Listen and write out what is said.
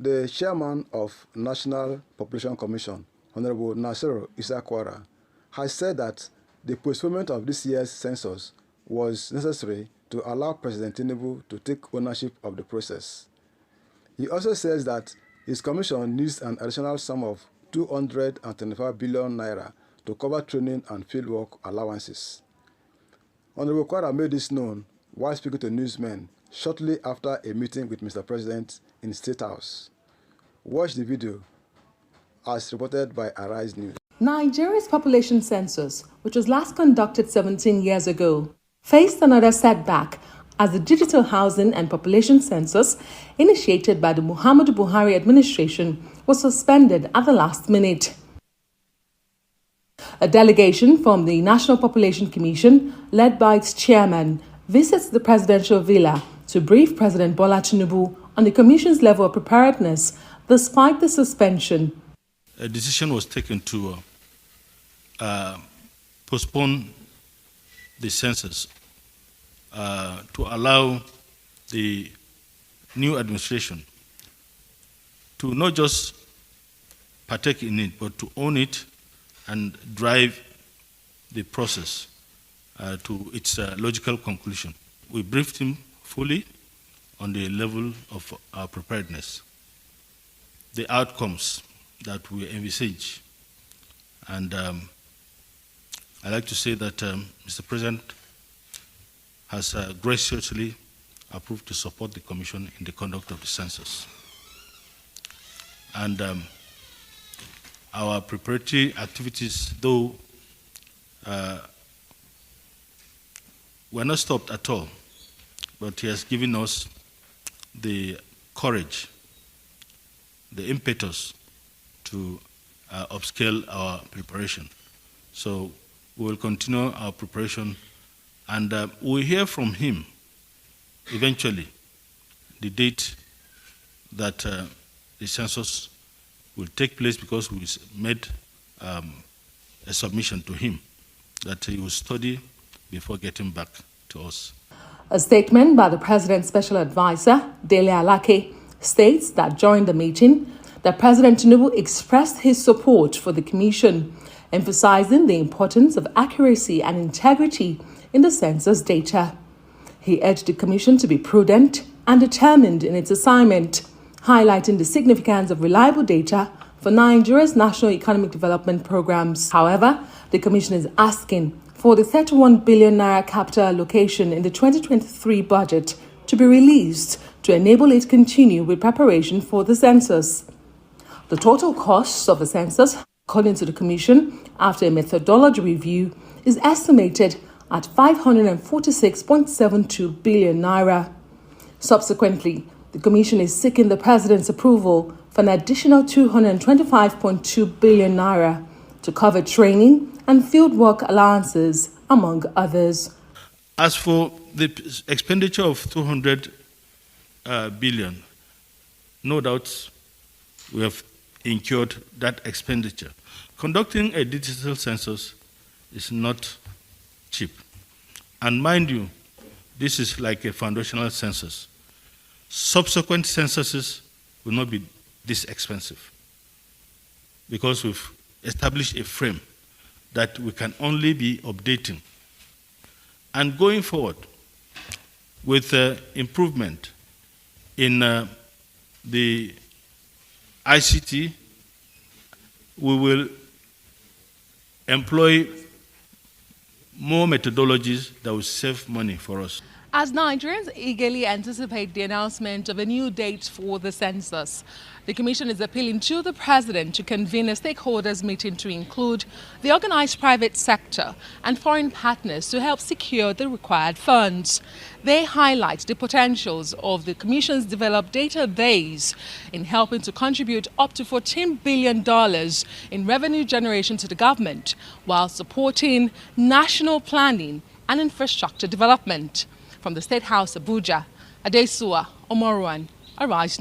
The chairman of National Population Commission, Honorable Nasir Isakwara, has said that the postponement of this year's census was necessary to allow President Tinubu to take ownership of the process. He also says that his commission needs an additional sum of 225 billion naira to cover training and fieldwork allowances. Honorable Kwara made this known while speaking to newsmen shortly after a meeting with Mr. President in State House. Watch the video as reported by Arise News. Nigeria's population census, which was last conducted 17 years ago, faced another setback as the digital housing and population census initiated by the Muhammadu Buhari administration was suspended at the last minute. A delegation from the National Population Commission, led by its chairman, visits the presidential villa to brief President Bola Tinubu on the Commission's level of preparedness despite the suspension. A decision was taken to postpone the census to allow the new administration to not just partake in it, but to own it and drive the process to its logical conclusion. We briefed him fully on the level of our preparedness, the outcomes that we envisage. And I'd like to say that Mr. President has graciously approved to support the Commission in the conduct of the census. And our preparatory activities, though, were not stopped at all, but he has given us the courage, the impetus to upscale our preparation. So we will continue our preparation, and we'll hear from him eventually the date that the census will take place, because we made a submission to him that he will study before getting back to us. A statement by the President's Special Advisor, Dele Alake, states that during the meeting, that President Tinubu expressed his support for the Commission, emphasizing the importance of accuracy and integrity in the census data. He urged the Commission to be prudent and determined in its assignment, highlighting the significance of reliable data for Nigeria's national economic development programs. However, the Commission is asking for the 31 billion naira capital allocation in the 2023 budget to be released to enable it to continue with preparation for the census. The total costs of the census, according to the Commission, after a methodology review, is estimated at 546.72 billion naira. Subsequently, the Commission is seeking the President's approval for an additional 225.2 billion naira to cover training and fieldwork allowances, among others. As for the expenditure of 200 billion, no doubt we have incurred that expenditure. Conducting a digital census is not cheap. And mind you, this is like a foundational census. Subsequent censuses will not be this expensive, because we've established a frame that we can only be updating. And going forward, with improvement in the ICT, we will employ more methodologies that will save money for us. As Nigerians eagerly anticipate the announcement of a new date for the census, the Commission is appealing to the President to convene a stakeholders meeting to include the organized private sector and foreign partners to help secure the required funds. They highlight the potentials of the Commission's developed database in helping to contribute up to $14 billion in revenue generation to the government, while supporting national planning and infrastructure development. From the State House, Abuja, Adesua Omoruan, Arise.